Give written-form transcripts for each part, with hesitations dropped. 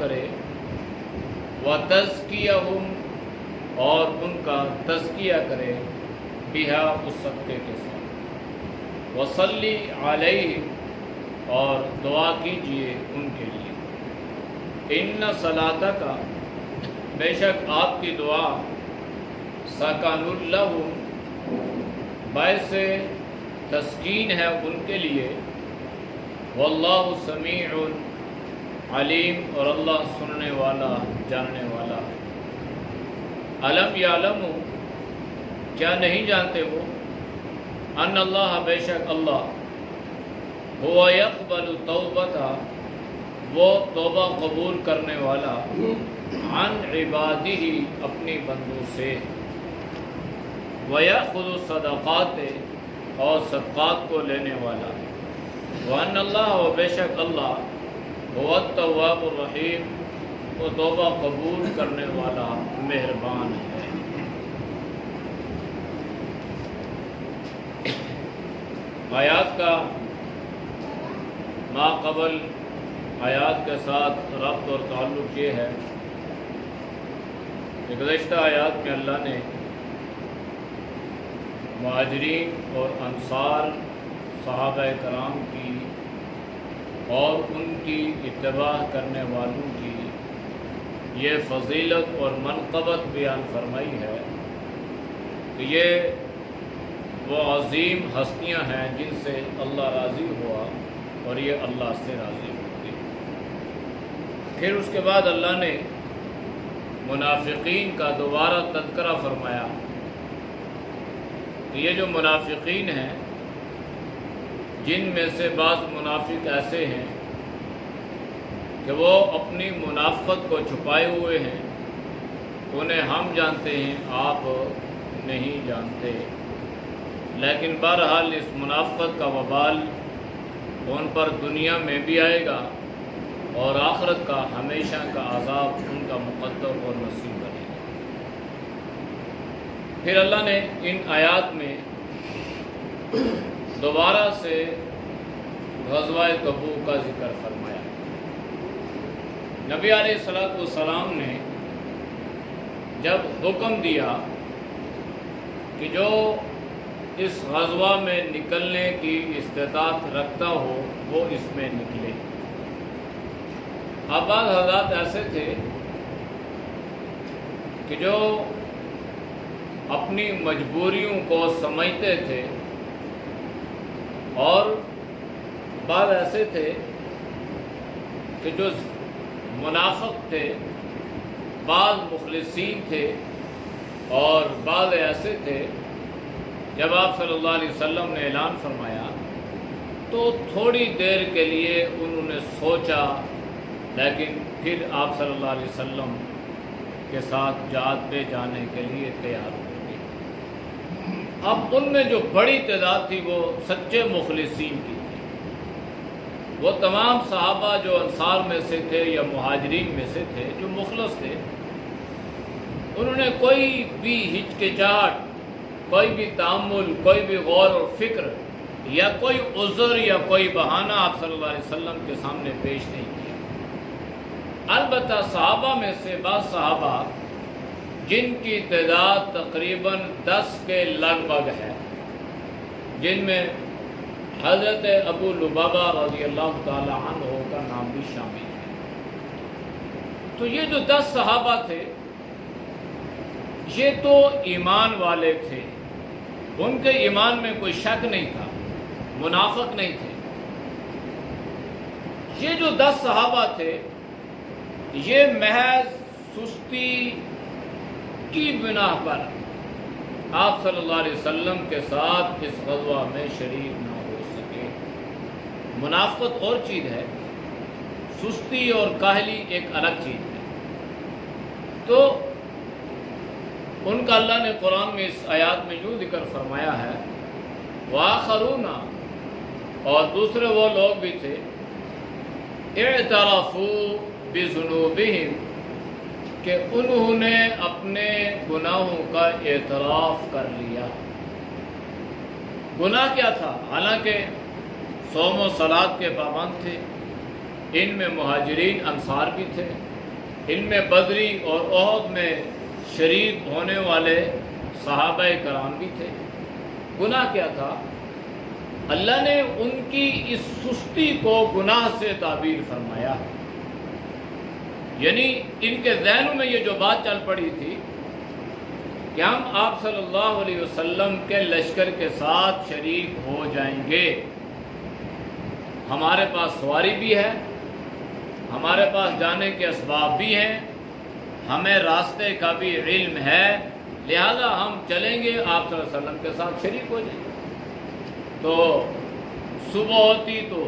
کرے، وَتَزْكِيَهُمْ اور ان کا تزکیہ کرے، بِهَا اس صدقے کے ساتھ، وَصَلِّ عَلَيْهِمْ اور دعا کیجئے ان کے لیے، إِنَّ صَلَاتَكَ بے شک آپ کی دعا، سَكَنٌ لَهُمْ باعث تسکین ہے ان کے لیے، واللہ سمیع علیم اور اللہ سننے والا جاننے والا ہے۔ علم یعلم کیا نہیں جانتے وہ، ان اللہ بے شک اللہ، هو یقبل توبتہ وہ توبہ قبول کرنے والا، عن عبادہ اپنی بندوں سے، وَيَأْخُذُ الصَّدَقَاتِ اور صدقات کو لینے والا، وَأَنَّ اللَّهَ و بے شک اللہ، هُوَ التَّوَّابُ الرَّحِيمُ وہ توبہ قبول کرنے والا مہربان ہے۔ آیات کا ما قبل آیات کے ساتھ ربط اور تعلق یہ ہے کہ گزشتہ آیات میں اللہ نے مہاجرین اور انصار صحابہ کرام کی اور ان کی اتباع کرنے والوں کی یہ فضیلت اور منقبت بیان فرمائی ہے کہ یہ وہ عظیم ہستیاں ہیں جن سے اللہ راضی ہوا اور یہ اللہ سے راضی ہوتے۔ پھر اس کے بعد اللہ نے منافقین کا دوبارہ تذکرہ فرمایا کہ یہ جو منافقین ہیں، جن میں سے بعض منافق ایسے ہیں کہ وہ اپنی منافقت کو چھپائے ہوئے ہیں، انہیں ہم جانتے ہیں آپ نہیں جانتے، لیکن بہرحال اس منافقت کا وبال ان پر دنیا میں بھی آئے گا اور آخرت کا ہمیشہ کا عذاب ان کا مقدر اور نصیب بنے گا۔ پھر اللہ نے ان آیات میں دوبارہ سے غزوہ تبوک کا ذکر فرمایا۔ نبی علیہ السلام نے جب حکم دیا کہ جو اس غزوہ میں نکلنے کی استطاعت رکھتا ہو وہ اس میں نکلے۔ اب بعض حضرات ایسے تھے کہ جو اپنی مجبوریوں کو سمجھتے تھے، اور بعض ایسے تھے کہ جو منافق تھے، بعض مخلصین تھے، اور بعض ایسے تھے جب آپ صلی اللہ علیہ وسلم نے اعلان فرمایا تو تھوڑی دیر کے لیے انہوں نے سوچا، لیکن پھر آپ صلی اللہ علیہ وسلم کے ساتھ جہاد پہ جانے کے لیے تیار ہو گئے۔ اب ان میں جو بڑی تعداد تھی وہ سچے مخلصین کی تھی، وہ تمام صحابہ جو انصار میں سے تھے یا مہاجرین میں سے تھے جو مخلص تھے، انہوں نے کوئی بھی ہچکچاہٹ، کوئی بھی تأمل، کوئی بھی غور اور فکر یا کوئی عذر یا کوئی بہانہ آپ صلی اللہ علیہ وسلم کے سامنے پیش نہیں کیا۔ البتہ صحابہ میں سے بعض صحابہ جن کی تعداد تقریباً 10 کے لگ بھگ ہے، جن میں حضرت ابو لبابہ رضی اللہ تعالی عنہ کا نام بھی شامل ہے۔ تو یہ جو 10 صحابہ تھے یہ تو ایمان والے تھے، ان کے ایمان میں کوئی شک نہیں تھا، منافق نہیں تھے۔ یہ جو 10 صحابہ تھے یہ محض سستی کی بنا پر آپ صلی اللہ علیہ وسلم کے ساتھ اس غزوہ میں شریک نہ ہو سکے۔ منافقت اور چیز ہے، سستی اور کاہلی ایک الگ چیز ہے۔ تو ان کا اللہ نے قرآن میں اس آیات میں یوں ذکر فرمایا ہے، وآخرون اور دوسرے وہ لوگ بھی تھے، اعترفوا بذنوبہم کہ انہوں نے اپنے گناہوں کا اعتراف کر لیا۔ گناہ کیا تھا؟ حالانکہ صوم و صلات کے پابند تھے، ان میں مہاجرین انصار بھی تھے، ان میں بدری اور احد میں شریک ہونے والے صحابہ کرام بھی تھے۔ گناہ کیا تھا؟ اللہ نے ان کی اس سستی کو گناہ سے تعبیر فرمایا، یعنی ان کے ذہنوں میں یہ جو بات چل پڑی تھی کہ ہم آپ صلی اللہ علیہ وسلم کے لشکر کے ساتھ شریک ہو جائیں گے، ہمارے پاس سواری بھی ہے، ہمارے پاس جانے کے اسباب بھی ہیں، ہمیں راستے کا بھی علم ہے، لہذا ہم چلیں گے، آپ صلی اللہ علیہ وسلم کے ساتھ شریک ہو جائیں گے۔ تو صبح ہوتی تو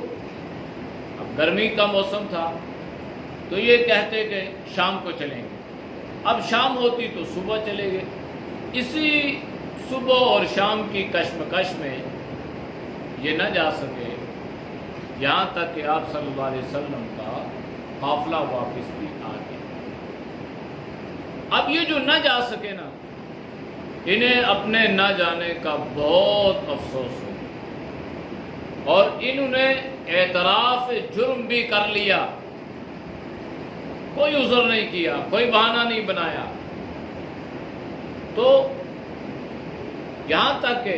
اب گرمی کا موسم تھا تو یہ کہتے کہ شام کو چلیں گے، اب شام ہوتی تو صبح چلے گئے۔ اسی صبح اور شام کی کشمکش میں یہ نہ جا سکے، یہاں تک کہ آپ صلی اللہ علیہ وسلم کا قافلہ واپس بھی آ گیا۔ اب یہ جو نہ جا سکے نا، انہیں اپنے نہ جانے کا بہت افسوس ہو، اور انہوں نے اعتراف جرم بھی کر لیا، کوئی عذر نہیں کیا، کوئی بہانہ نہیں بنایا۔ تو یہاں تک کہ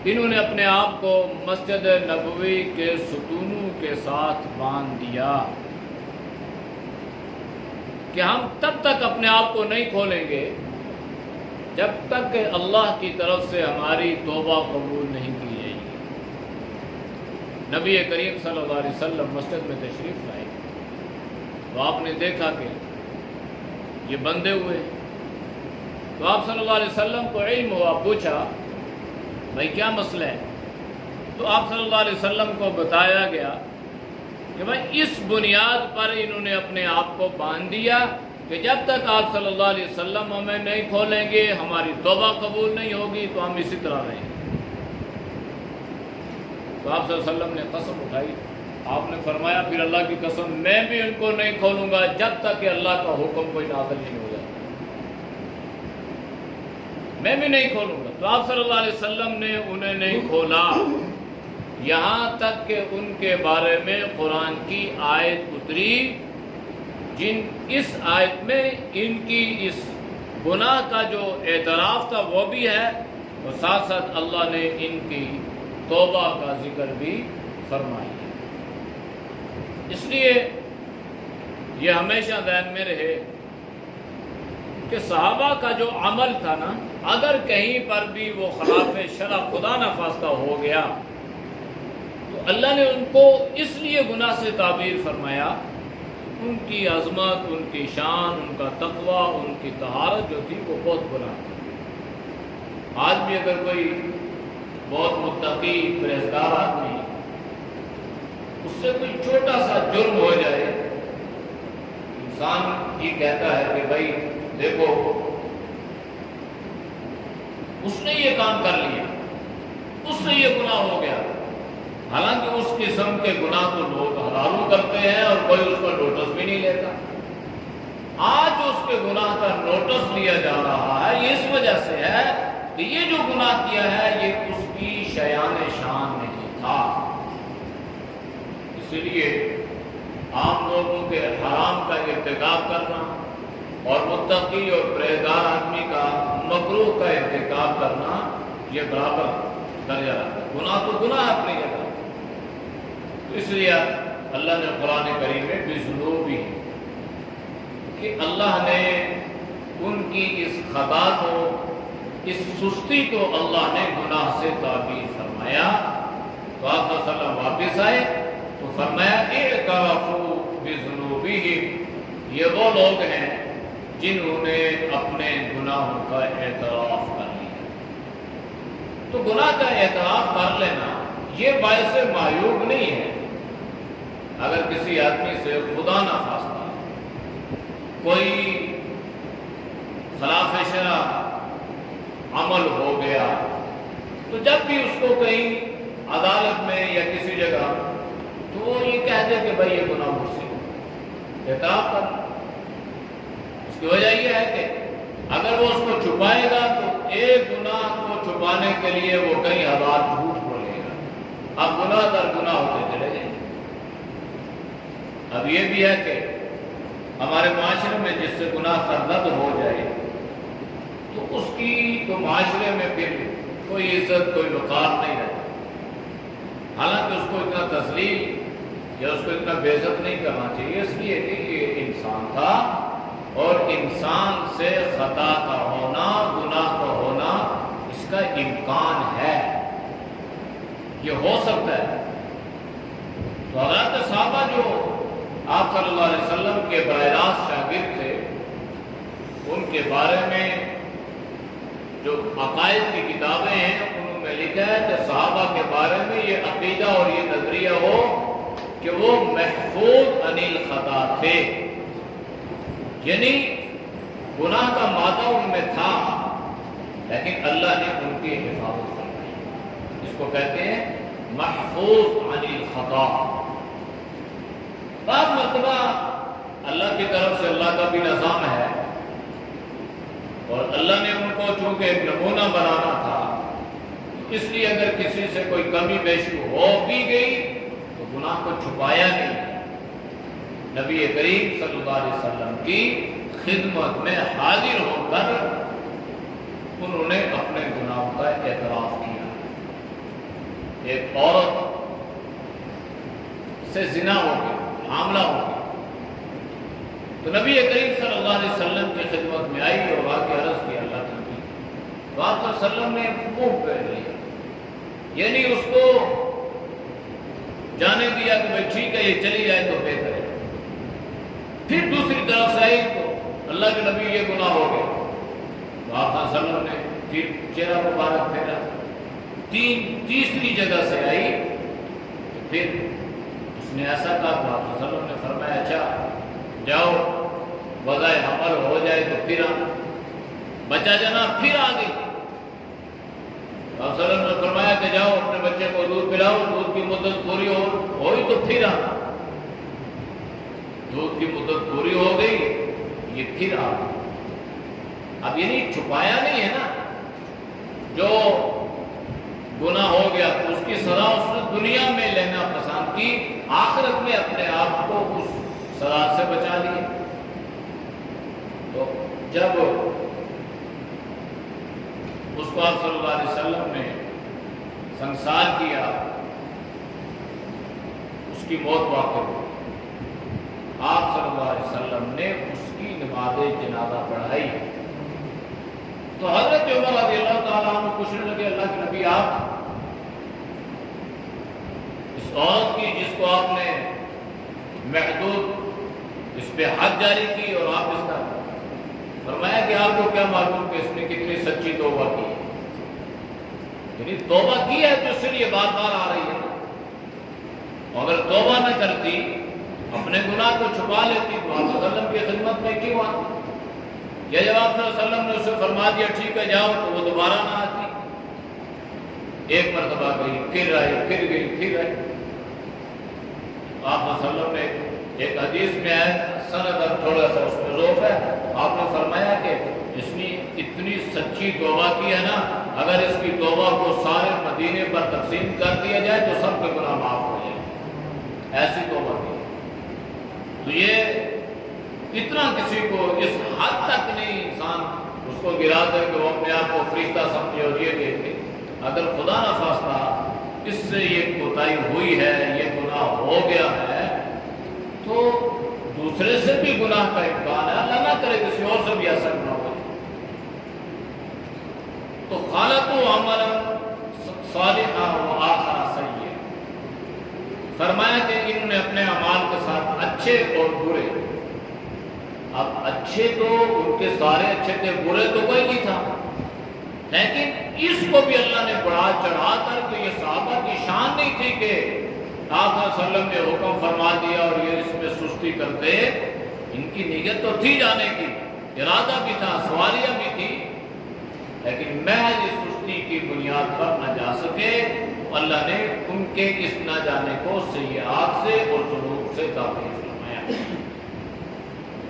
انہوں نے اپنے آپ کو مسجد نبوی کے ستونوں کے ساتھ باندھ دیا کہ ہم تب تک اپنے آپ کو نہیں کھولیں گے جب تک کہ اللہ کی طرف سے ہماری توبہ قبول نہیں کی جائے گی۔ نبی کریم صلی اللہ علیہ وسلم مسجد میں تشریف لائے تو آپ نے دیکھا کہ یہ بندھے ہوئے، تو آپ صلی اللہ علیہ وسلم کو علم ہوا، پوچھا بھائی کیا مسئلہ ہے؟ تو آپ صلی اللہ علیہ وسلم کو بتایا گیا کہ بھائی اس بنیاد پر انہوں نے اپنے آپ کو باندھ دیا کہ جب تک آپ صلی اللہ علیہ وسلم ہمیں نہیں کھولیں گے، ہماری توبہ قبول نہیں ہوگی، تو ہم اسی طرح رہیں گے۔ تو آپ صلی اللہ علیہ وسلم نے قسم اٹھائی، آپ نے فرمایا پھر اللہ کی قسم میں بھی ان کو نہیں کھولوں گا جب تک کہ اللہ کا حکم کوئی نازل نہیں ہو جائے، میں بھی نہیں کھولوں گا۔ تو آپ صلی اللہ علیہ وسلم نے انہیں نہیں کھولا، یہاں تک کہ ان کے بارے میں قرآن کی آیت اتری، جن اس آیت میں ان کی اس گناہ کا جو اعتراف تھا وہ بھی ہے، اور ساتھ ساتھ اللہ نے ان کی توبہ کا ذکر بھی فرمایا۔ اس لیے یہ ہمیشہ ذہن میں رہے کہ صحابہ کا جو عمل تھا نا، اگر کہیں پر بھی وہ خلاف شرع خدا نخواستہ ہو گیا تو اللہ نے ان کو اس لیے گناہ سے تعبیر فرمایا، ان کی عظمت، ان کی شان، ان کا تقوی، ان کی طہارت جو تھی وہ بہت بلند تھی۔ آج بھی اگر کوئی بہت متقی پرہیزگار آدمی، اس سے کوئی چھوٹا سا جرم ہو جائے، انسان یہ کہتا ہے کہ بھائی دیکھو اس نے یہ کام کر لیا، اس سے یہ گناہ ہو گیا، حالانکہ اس قسم کے گناہ کو لوگ ہزاروں کرتے ہیں اور کوئی اس کا نوٹس بھی نہیں لیتا۔ آج اس کے گناہ کا نوٹس لیا جا رہا ہے، یہ اس وجہ سے ہے کہ یہ جو گناہ کیا ہے یہ اس کی شیان شان نہیں تھا۔ اسی لیے عام لوگوں کے حرام کا ارتکاب کرنا اور متقی اور پرہیزگار آدمی کا مکروہ کا ارتکاب کرنا یہ برابر درجہ رکھتا ہے۔ گناہ تو گناہ ہے اپنی جگہ، تو اس لیے اللہ نے قرآن کریم میں بذنوبہ کہ اللہ نے ان کی اس خطا کو، اس سستی کو اللہ نے گناہ سے تعبیر فرمایا۔ تو آپ صلی اللہ علیہ وسلم واپس آئے تو فرمایا اعترفوا بذنوبہم، یہ وہ لوگ ہیں جنہوں نے اپنے گناہوں کا اعتراف کر لیا۔ تو گناہ کا اعتراف کر لینا یہ باعث معیوب نہیں ہے۔ اگر کسی آدمی سے خدا نخواستہ کوئی خلاف شرع عمل ہو گیا تو جب بھی اس کو کہیں عدالت میں یا کسی جگہ تو وہ یہ کہہ دے کہ بھائی یہ گناہ مجھ سے، اعتراف کر۔ اس کی وجہ یہ ہے کہ اگر وہ اس کو چھپائے گا تو ایک گناہ کو چھپانے کے لیے وہ کئی ہزار جھوٹ بولے گا، اب گناہ در گناہ ہوتے چلے جائیں گے۔ اب یہ بھی ہے کہ ہمارے معاشرے میں جس سے گناہ سرزد ہو جائے تو اس کی تو معاشرے میں پھر کوئی عزت کوئی وقار نہیں رہتا، حالانکہ اس کو اتنا تذلیل یا اس کو اتنا بے عزت نہیں کرنا چاہیے، اس لیے کہ یہ انسان تھا اور انسان سے خطا کا ہونا، گناہ کا ہونا اس کا امکان ہے، یہ ہو سکتا ہے۔ تو حضرات صحابہ جو آپ صلی اللہ علیہ وسلم کے براہ راست شاگرد تھے، ان کے بارے میں جو عقائد کی کتابیں ہیں انہوں میں لکھا ہے کہ صحابہ کے بارے میں یہ عقیدہ اور یہ نظریہ ہو کہ وہ محفوظ عن الخطا تھے، یعنی گناہ کا مادہ ان میں تھا لیکن اللہ نے ان کی حفاظت فرمائی، اس کو کہتے ہیں محفوظ عن الخطا۔ بعض مرتبہ اللہ کی طرف سے اللہ کا بھی نظام ہے اور اللہ نے ان کو چونکہ ایک نمونہ بنانا تھا، اس لیے اگر کسی سے کوئی کمی بیشی ہو بھی گئی تو گناہ کو چھپایا نہیں، نبی کریم صلی اللہ علیہ وسلم کی خدمت میں حاضر ہو کر انہوں نے اپنے گناہوں کا اعتراف کیا۔ ایک عورت سے زنا ہو گیا، حاملہ ہو گیا، تو نبی کریم صلی اللہ علیہ وسلم کی خدمت میں آئی اور واقعہ عرض کیا اللہ کی، تو آپ صلی اللہ علیہ وسلم نے منہ پھیر لیا، یعنی اس کو جانے دیا کہ بھائی ٹھیک ہے یہ چلی جائے تو بہتر ہے۔ پھر دوسری طرف سے آئی تو اللہ کے نبی یہ گناہ ہو گیا، تو آپ صلی اللہ علیہ وسلم نے پھر چہرہ مبارک پھیرا، تیسری جگہ سے آئی تو پھر اس نے ایسا کہا تو آپ صلی اللہ علیہ وسلم نے فرمایا اچھا جاؤ وضع حمل ہو جائے تو پھر بچہ جنا پھر آ گئی، آپ صلی اللہ علیہ وسلم نے فرمایا کہ جاؤ اپنے بچے کو دودھ پلاؤ، دودھ کی مدت پوری ہوئی تو پھر آ، دودھ کی مدت پوری ہو گئی یہ پھر آ گئی۔ اب یہ نہیں چھپایا نہیں ہے نا، جو گناہ ہو گیا تو اس کی سزا اس نے دنیا میں لینا پسند کی، آخرت میں اپنے آپ کو اس سزا سے بچا لیا۔ تو جب اس کو آپ صلی اللہ علیہ وسلم نے سنسار کیا، اس کی موت واقع ہوئی، آپ صلی اللہ علیہ وسلم نے اس کی نماز جنازہ پڑھائی، تو حضرت عمر رضی اللہ تعالیٰ عنہ پوچھنے لگے اللہ کے نبی آپ اس عورت کی جس کو آپ نے محدود اس پہ حد جاری کی اور آپ اس کا فرمایا کہ آپ کو کیا معلوم کہ اس نے کتنی سچی توبہ کی، یعنی توبہ کی ہے تو اس سے یہ بار بار آ رہی ہے، اگر توبہ نہ کرتی اپنے گناہ کو چھپا لیتی تو آپ صلی اللہ علیہ وسلم کی خدمت میں کیوں آتی؟ یا جب آپ صلی اللہ علیہ وسلم نے اسے فرما دیا ٹھیک ہے جاؤ تو وہ دوبارہ نہ آتی، ایک مرتبہ گئی پھر آئی پھر گئی پھر آئی۔ آپ صلی اللہ علیہ وسلم نے ایک حدیث میں ہے سند تھوڑا سا اس میں ضعف ہے، آپ نے فرمایا کہ اس نے اتنی سچی توبہ کی ہے نا، اگر اس کی توبہ کو سارے مدینے پر تقسیم کر دیا جائے تو سب کے گناہ معاف ہو جائے، ایسی توبہ کی۔ تو یہ اتنا کسی کو اس حد تک نہیں انسان اس کو گرا دے کہ وہ اپنے آپ کو فرشتہ سمجھے اور یہ دیکھے، اگر خدا نہ خواستہ اس سے یہ کوتاہی ہوئی ہے، یہ گناہ ہو گیا ہے تو دوسرے سے بھی گناہ کا امکان ہے، اللہ نہ کرے کسی اور سے بھی ایسا نہ ہو۔ تو خالقوا عملا صالحا وآخر سیئا، فرمایا کہ انہوں نے اپنے اعمال کے ساتھ اچھے اور برے، اب اچھے تو ان کے سارے اچھے تھے، برے تو کوئی نہیں تھا، لیکن اس کو بھی اللہ نے بڑھا چڑھا کر کہ یہ صحابہ کی شان نہیں تھی کہ آپ صلی اللہ علیہ وسلم نے حکم فرما دیا اور یہ اس میں سستی کرتے، ان کی نیت تو تھی جانے کی، ارادہ بھی تھا، سواریاں بھی تھی، لیکن محض اس سستی کی بنیاد پر نہ جا سکے، اللہ نے ان کے اس نہ جانے کو سیئات سے اور ذنوب سے کافی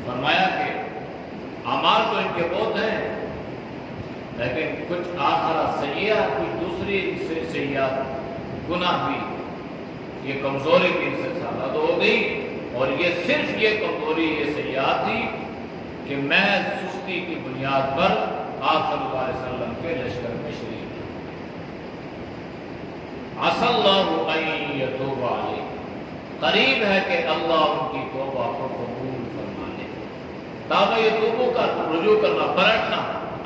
فرمایا کہ اعمال تو ان کے بہت ہیں لیکن کچھ آخرہ سیئات، کچھ دوسری سے سیئات، گناہ بھی، یہ کمزوری بھی ان سے ثابت ہو گئی اور یہ صرف یہ کمزوری یہ سیاحت تھی کہ محض سستی کی بنیاد پر آپ صلی اللہ علیہ وسلم کے لشکر میں شریک عسى اللہ ان یتوب علیہ، قریب ہے کہ اللہ ان کی توبہ کو قبول فرما لے۔ توبہ یتوبو کا رجوع کرنا، پلٹنا،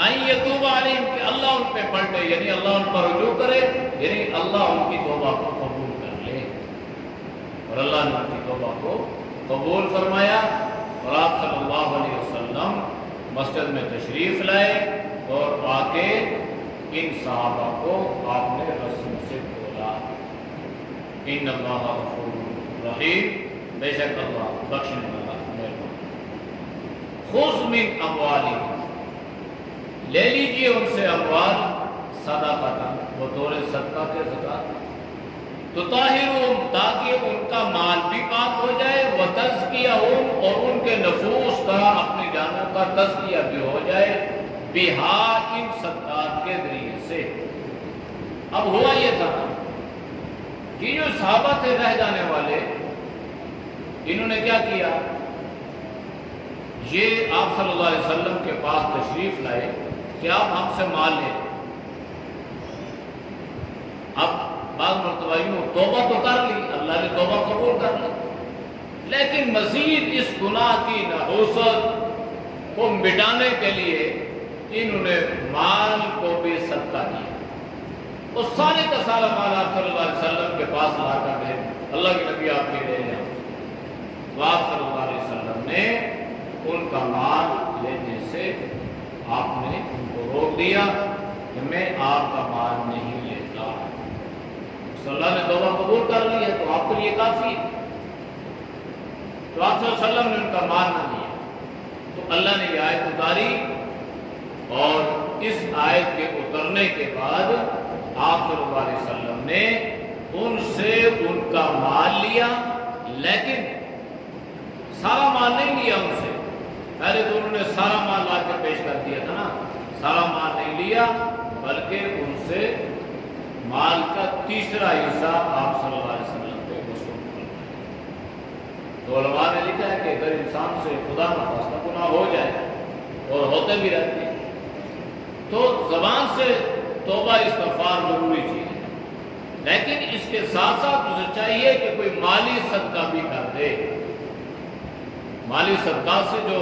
ان یتوب علیہم کہ اللہ ان پہ پلٹے، یعنی اللہ ان پر رجوع کرے، یعنی اللہ ان کی توبہ کو قبول کر لے۔ اور اللہ نے ان کی توبہ کو قبول فرمایا، اور آپ صلی اللہ علیہ وسلم مسجد میں تشریف لائے اور آ کے ان صحابہ کو آپ نے رسم سے بولا، ان اللہ غفور رحیم، بے شک اللہ بخشنے والا مہربان۔ خذ من اموالہم، لے لیجیے ان سے اموال، صدقہ بطور صدقہ کے زکات، تطہرہم تاکہ ان کا مال بھی پاک ہو جائے، وتزکیہم اور ان کے نفوس کا اپنی جانوں کا تزکیہ بھی ہو جائے، بہا ان صدقات کے ذریعے سے۔ اب ہوا یہ تھا کہ جو صحابہ تھے رہ جانے والے، انہوں نے کیا کیا، یہ آپ صلی اللہ علیہ وسلم کے پاس تشریف لائے کہ آپ ہم سے مال لیں۔ اب بعض مرتبہ توبہ تو کر لی، اللہ نے توبہ قبول کر لی، لیکن مزید اس گناہ کی نحوست کو مٹانے کے لیے انہوں نے مال کو بھی صدقہ کیا۔ وہ سارے کا سارا مال آپ صلی اللہ علیہ وسلم کے پاس لا کر دے، اللہ کے نبی آپ کے لے جائیں، تو آپ صلی اللہ علیہ وسلم نے ان کا مال لینے سے آپ نے ان کو روک دیا کہ میں آپ کا مال نہیں لیتا۔ صلی اللہ نے توبہ قبول کر لی ہے تو آپ کے لیے کافی ہے، تو آپ صلی اللہ علیہ وسلم نے ان کا مال نہ لیا، تو اللہ نے یہ آیت اتاری، اور اس آیت کے اترنے کے بعد آپ صلی اللہ علیہ وسلم نے ان سے ان کا مال لیا، لیکن سارا مال نہیں لیا ان سے۔ پہلے تو انہوں نے سارا مال لا کے پیش کر دیا تھا نا، سارا مال نہیں لیا، بلکہ ان سے مال کا تیسرا حصہ آپ صلی اللہ علیہ وسلم پہ وصول کرنا۔ تو علماء نے لکھا ہے کہ اگر انسان سے خدا نخواستہ گناہ ہو جائے، اور ہوتے بھی رہتے ہیں، تو زبان سے توبہ استغفار ضروری چیز ہے، لیکن اس کے ساتھ ساتھ اسے چاہیے کہ کوئی مالی صدقہ بھی کر دے۔ مالی صدقہ سے جو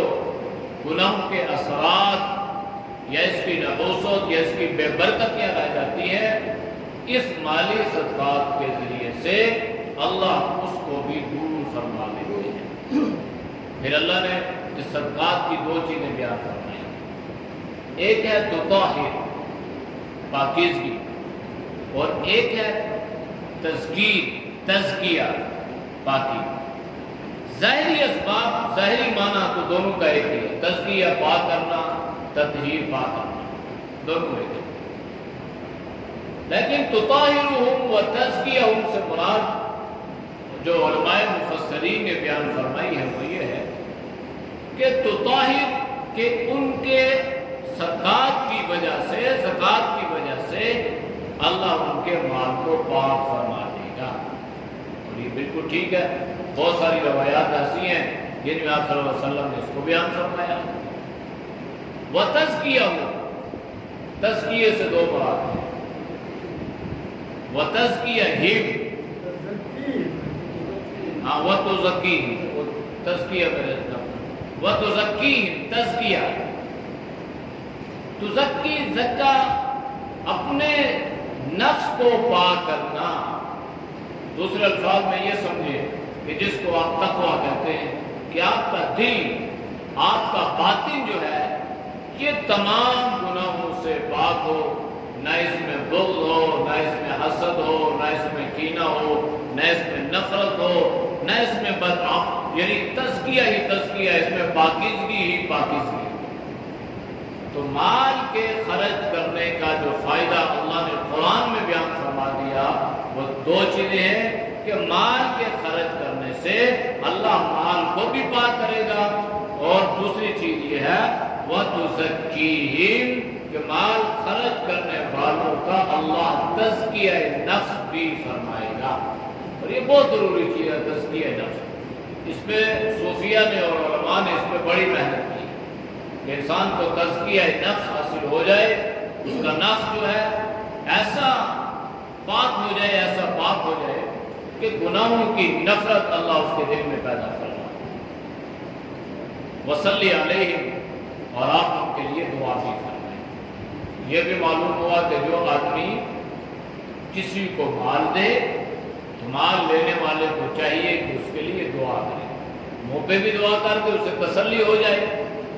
گناہ کے اثرات یا اس کی نحوست یا اس کی بے برکتیاں رہ جاتی ہیں، اس مالی صدقات کے ذریعے سے اللہ اس کو بھی دور فرما دیتے ہیں۔ پھر اللہ نے اس صدقات کی دو چیزیں بیان فرمائی، ایک ہے تطہیر پاکیزگی، اور ایک ہے تزکیہ پاکی۔ ظاہری اسباب، ظاہری معنی تو دونوں کا ایک ہی ہے، تزکیہ پاک کرنا، تطہیر پاک کرنا، دونوں ایک ہے، لیکن تطہرہم و تزکیہم سے مراد جو علماء مفسرین نے بیان فرمائی ہے وہ یہ ہے کہ تطہر کہ ان کے صدقات کی وجہ سے، زکوٰۃ کی وجہ سے اللہ ان کے مال کو پاک فرما دے گا، اور یہ بالکل ٹھیک ہے۔ بہت ساری روایات ایسی ہیں جن میں آپ صلی اللہ علیہ وسلم نے اس کو بیان فرمایا۔ وَتَزْكِيَهُ، تزکیے سے دو مراد ہیں، وَتَزْكِيَهِمْ، ہاں وَتُزَكِّيهِمْ، تزکیہ میرے وَتُزَكِّيهِمْ، تزکیہ، تزکی زکا اپنے نفس کو پاک کرنا۔ دوسرے الفاظ میں یہ سمجھے کہ جس کو آپ تقویٰ کہتے ہیں کہ آپ کا دل، آپ کا باطن جو ہے یہ تمام گناہوں سے پاک ہو، نہ اس میں بغض ہو، نہ اس میں حسد ہو، نہ اس میں کینہ ہو، نہ اس میں نفرت ہو، نہ اس میں بدعمل، یعنی تزکیہ ہی تزکیہ، اس میں پاکیزگی ہی پاکیزگی۔ تو مال کے خرچ کرنے کا جو فائدہ اللہ نے قرآن میں بیان فرما دیا وہ دو چیزیں ہیں کہ مال کے خرچ کرنے سے اللہ مال کو بھی پاک کرے گا، اور دوسری چیز یہ ہے وَتُزَكِّيهِمْ کہ مال خرچ کرنے والوں کا اللہ تزکیہ نفس بھی فرمائے گا، اور یہ بہت ضروری چیز ہے تزکیہ نفس۔ اس پہ صوفیہ نے اور علماء نے اس پہ بڑی محنت کی کہ انسان کو تزکیہ نفس حاصل ہو جائے، اس کا نفس جو ہے ایسا پاک ہو جائے، ایسا پاک ہو جائے کہ گناہوں کی نفرت اللہ اس کے دل میں پیدا فرمائے۔ وصلی علیہم، اور آپ ان کے لیے دعا بھی فرمائیں۔ یہ بھی معلوم ہوا کہ جو آدمی کسی کو مال دے تو مال لینے والے کو چاہیے کہ اس کے لیے دعا کرے، منہ پہ بھی دعا کر کے اسے تسلی ہو جائے،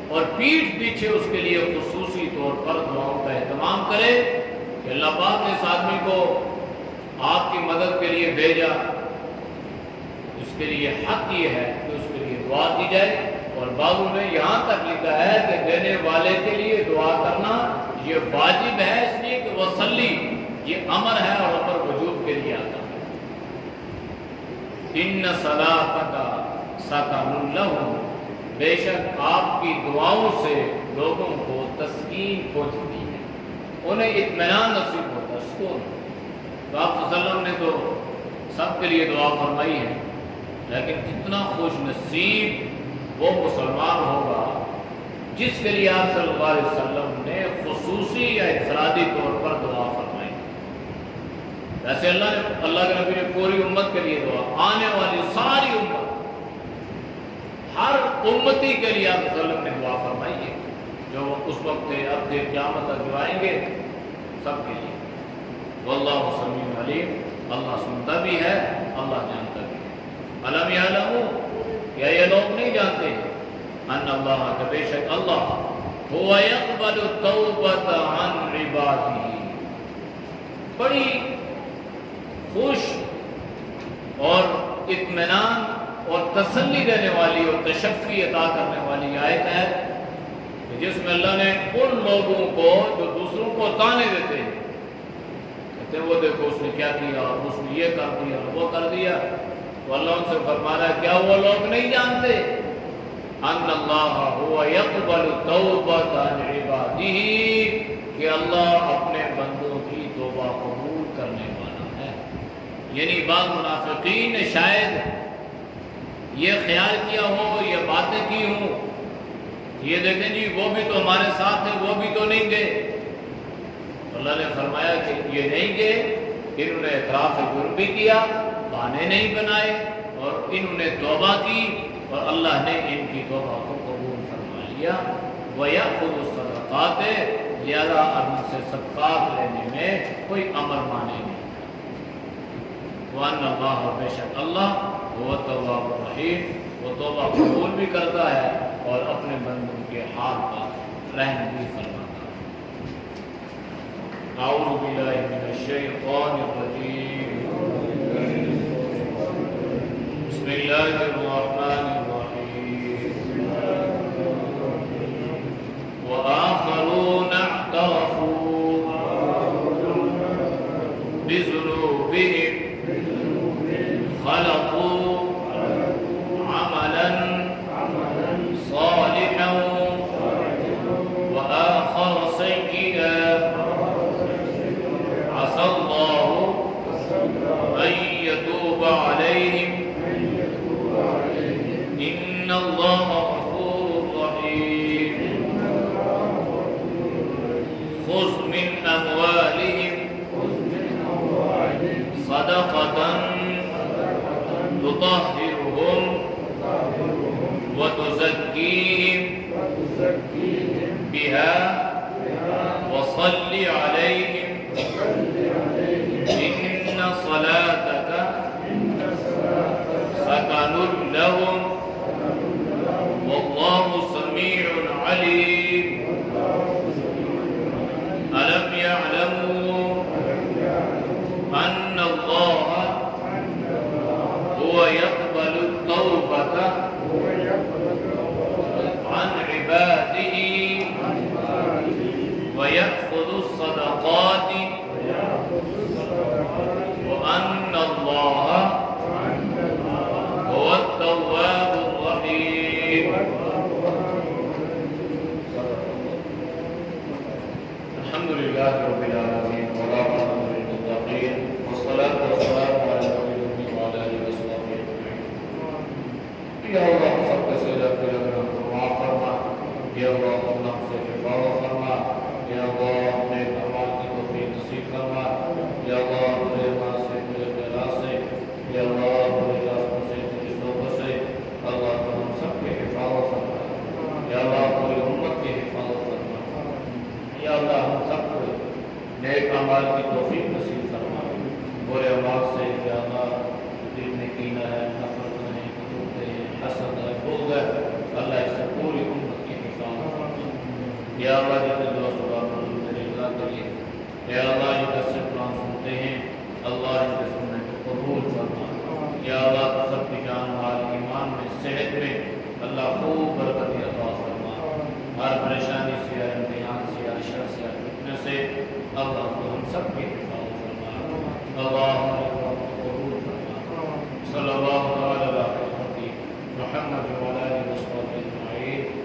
اور پیٹھ پیچھے اس کے لیے خصوصی طور پر دعاؤں کا اہتمام کرے کہ اللہ پاک نے اس آدمی کو آپ کی مدد کے لیے بھیجا، اس کے لیے حق یہ ہے کہ اس کے لیے دعا کی جائے۔ اور بعضوں نے یہاں تک لکھا ہے کہ دینے والے کے لیے دعا کرنا یہ واجب ہے، اس لیے کہ وصلی یہ امر ہے اور امر وجوب کے لیے آتا ہے۔ ان صلاتک سکن لہم، بے شک آپ کی دعاؤں سے لوگوں کو تسکین پہنچتی ہے، انہیں اطمینان نصیب ہوتا ہے، سکون۔ تو آپ صلی اللہ علیہ وسلم نے تو سب کے لیے دعا فرمائی ہے، لیکن کتنا خوش نصیب وہ مسلمان ہوگا جس کے لیے آپ صلی اللہ علیہ وسلم نے خصوصی یا انفرادی طور پر دعا فرمائی۔ ویسے اللہ کے نبی نے پوری امت کے لیے دعا، آنے والی ساری امت، ہر امتی کے لیے آپ صلی اللہ علیہ وسلم نے دعا فرمائی ہے، جو اس وقت تھے، اب تھے، قیامت تک جو آئیں گے، سب کے لیے۔ واللہ سمیع علیم، اللہ سنتا بھی ہے، اللہ جانتا بھی ہے۔ الم یعلموا، کیا یہ لوگ نہیں جانتے ان اللہ، کہ بے شک اللہ هو يقبل التوبۃ عن عبادہ، بڑی خوش اور اطمینان اور تسلی دینے والی اور تشفی عطا کرنے والی آیت ہے کہ جس میں اللہ نے ان لوگوں کو جو دوسروں کو تانے دیتے ہیں، کہتے ہیں وہ دیکھو اس نے کیا کیا، اس نے یہ کر دیا، وہ کر دیا، تو اللہ ان سے فرما رہا ہے کیا وہ لوگ نہیں جانتے ان اللہ هو يقبل التوبۃ عن عبادہ، کہ اللہ اپنے بندوں کی توبہ قبول کرنے والا ہے۔ یعنی بعض منافقین نے شاید یہ خیال کیا ہو، یہ باتیں کی ہوں، یہ دیکھیں جی وہ بھی تو ہمارے ساتھ تھے، وہ بھی تو نہیں گئے۔ اللہ نے فرمایا کہ یہ نہیں گئے، انہوں نے اعتراف جرم بھی کیا، بہانے نہیں بنائے، اور انہوں نے توبہ کی اور اللہ نے ان کی توبہ کو قبول فرما لیا۔ وَيَأْخُذُ الصَّدَقَاتِ، لہذا اب ان سے صدقات لینے میں کوئی امر مانے نہیں۔ وَأَنَّ اللَّهَ، بے شک اللہ، هُوَ التَّوَّابُ الرَّحِيمُ، وہ توبہ قبول بھی کرتا ہے اور اپنے بندوں کے حال پر رحم بھی فرماتا ہے۔ اعوذ باللہ من الشیطان الرجیم، بسم اللہ الرحمن الرحیم۔ وآخرون اعترفوا بذنوبهم خلقوا عملا صالحا وآخر سيئا عسى الله أن يتوب عليهم إن الله غفور رحيم۔ خذ من أموالهم صدقة تطهرهم وتزكيهم بها وصل عليهم إن صلاتك سكن لهم والله سميع عليم۔ ألم يعلموا أن الله هو يقبل التوبة عن عباده ويأخذ الصدقات وأن الله هو التواب الرحيم۔ الحمد لله رب العالمين والعاقبة للمتقين والصلاة والسلام على نبينا وعلى آله وصحبه أجمعين۔ اعمال کی توفیق نصیب فرما، برے اعمال سے یا اللہ دل میں کینہ ہے، نفرت ہے، حقوق ہے، حسد ہے، بغض ہے، اللہ اس سے پوری امت کی حفاظت فرما۔ یا اللہ جتنے دوست باب میرے اللہ کے لیے، یا اللہ جو کثر قرآن سنتے ہیں اللہ ان کے سننے کو قبول فرما۔ یا اللہ تو سب کی جان مال ایمان میں صحت میں اللہ خوب برکت عطا فرما، ہر پریشانی سے، ہر امتحان سے، ہر شر سے، ہر فتنے سے اللہ کو ہم سب کی حفاظت فرما۔ اللہم قبول فرما۔ صلی اللہ علیہ وسلم محمد وعلی آلہ وصحبہ اجمعین۔